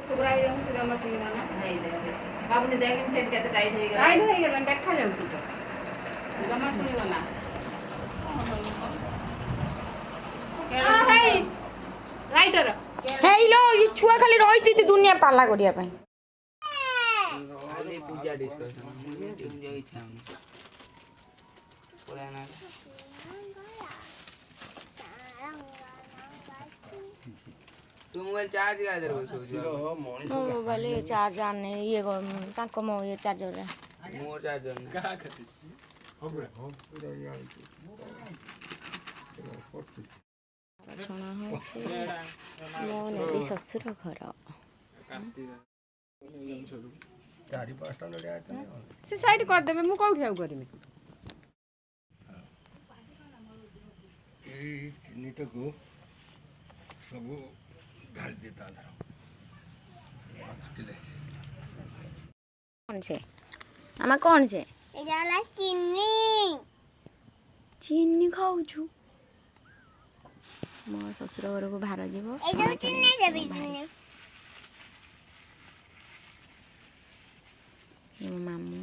घुराई हम से जमा सुनिना ना नहीं दे बाबू ने देखिन फेर के टाइट हो गया टाइट हो गया देखा जाउची तो जमा सुनिबो ना हेई राइटर हेलो ये छुआ खाली रही थी दुनिया पाला करिया ପାଇଁ खाली पूजा डिस्कशन मुझे जो इच्छा है पुराना तू मोबाइल चार्ज का इधर बसो जो मोबाइल चार्ज आने ये ताको मो ये चार्जर रे मोर चार्जर का खती छणा होचे मो नेबी ससुर घर चारि पाँचटा नड़िया आइतने से साइड कर देबे मु कोठी आउ करमी ए चिन्हित को सब ढाल देता था कौन से आमा कौन से एजाला चीनी चीनी खाऊ छु मो ससुर घर को भार जीवो एजा चीनी देबी चीनी मो मामू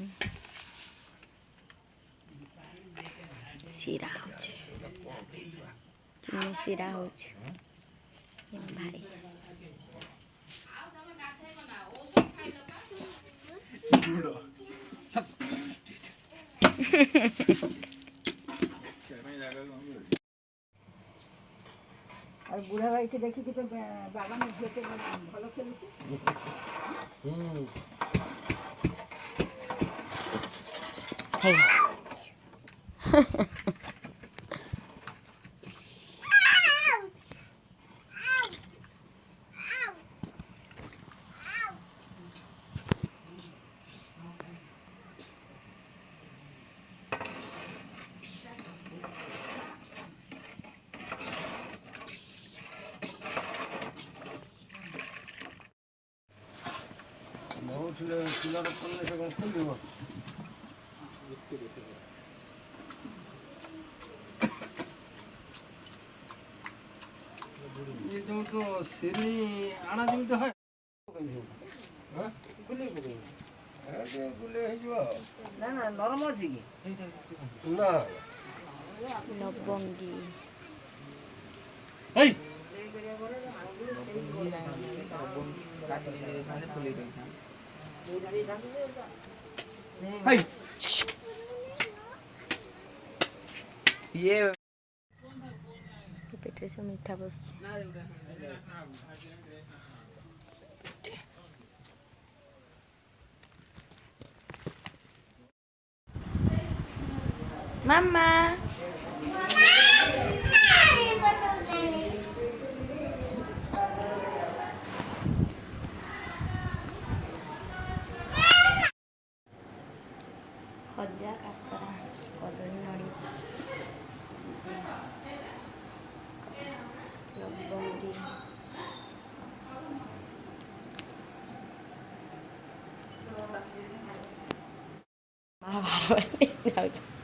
सिरा होछ चीनी सिरा होछ भाई और बुढ़ा भाई के देखी कि तो बाबा ने भेटे भलो खेलुची हे किलर पन्ने से कौन खोलियो ये जो तो सेनी आना जमी तो है हां गुले गुले ए गुले है जो ना ना नरम अछि की ना लबंगी हेई काटने दे खाने खुले गई था हेई ये पेटे से मीठा बस मामा खजा काकरा कदली नड़ी लबंगी बाहर जाऊ